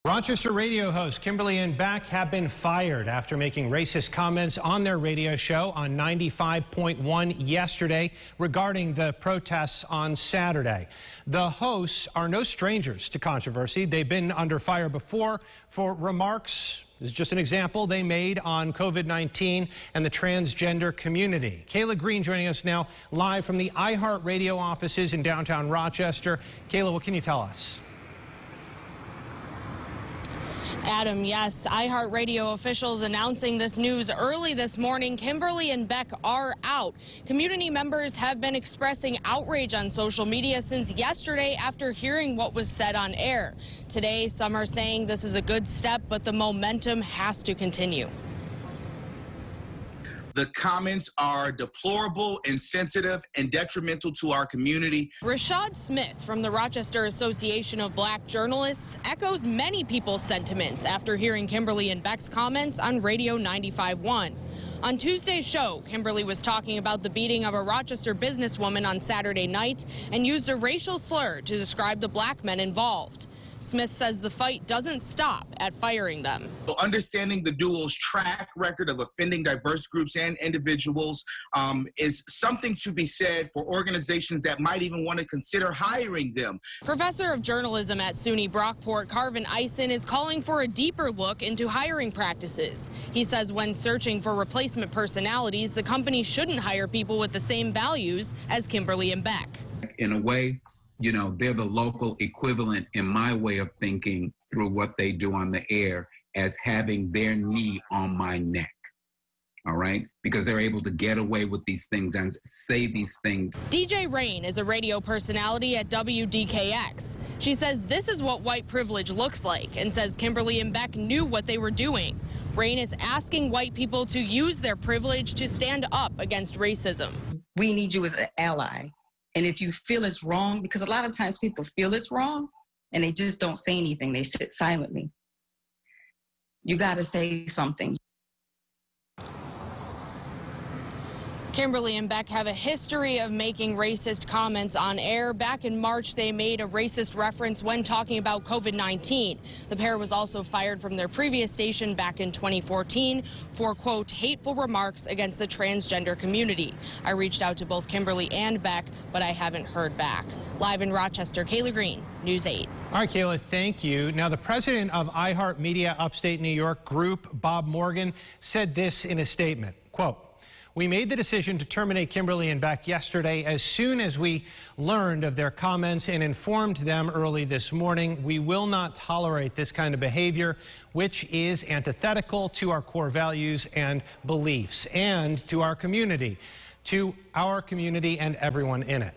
Rochester radio host Kimberly and Beck have been fired after making racist comments on their radio show on 95.1 yesterday regarding the protests on Saturday. The hosts are no strangers to controversy. They've been under fire before for remarks, this is just an example, they made on COVID-19 and the transgender community. Kayla Green joining us now live from the iHeartRadio offices in downtown Rochester. Kayla, what can you tell us? Adam, yes, iHeartRadio officials announcing this news early this morning. Kimberly and Beck are out. Community members have been expressing outrage on social media since yesterday after hearing what was said on air. Today, some are saying this is a good step, but the momentum has to continue. The comments are deplorable, insensitive, and detrimental to our community. Rashad Smith from the Rochester Association of Black Journalists echoes many people's sentiments after hearing Kimberly and Beck's comments on Radio 95.1. On Tuesday's show, Kimberly was talking about the beating of a Rochester businesswoman on Saturday night and used a racial slur to describe the black men involved. Smith says the fight doesn't stop at firing them. Understanding the duo's track record of offending diverse groups and individuals is something to be said for organizations that might even want to consider hiring them. Professor of journalism at SUNY Brockport, Carvin Eisen, is calling for a deeper look into hiring practices. He says when searching for replacement personalities, the company shouldn't hire people with the same values as Kimberly and Beck. In a way, you know, they're the local equivalent, in my way of thinking, through what they do on the air, as having their knee on my neck. All right? Because they're able to get away with these things and say these things. DJ Rain is a radio personality at WDKX. She says this is what white privilege looks like and says Kimberly and Beck knew what they were doing. Rain is asking white people to use their privilege to stand up against racism. We need you as an ally. And if you feel it's wrong, because a lot of times people feel it's wrong and they just don't say anything, they sit silently. You got to say something. Kimberly and Beck have a history of making racist comments on air. Back in March, they made a racist reference when talking about COVID-19. The pair was also fired from their previous station back in 2014 for, quote, hateful remarks against the transgender community. I reached out to both Kimberly and Beck, but I haven't heard back. Live in Rochester, Kayla Green, News 8. All right, Kayla, thank you. Now, the president of iHeartMedia Upstate New York Group, Bob Morgan, said this in a statement, quote, "We made the decision to terminate Kimberly and Beck yesterday as soon as we learned of their comments and informed them early this morning. We will not tolerate this kind of behavior, which is antithetical to our core values and beliefs and to our community and everyone in it."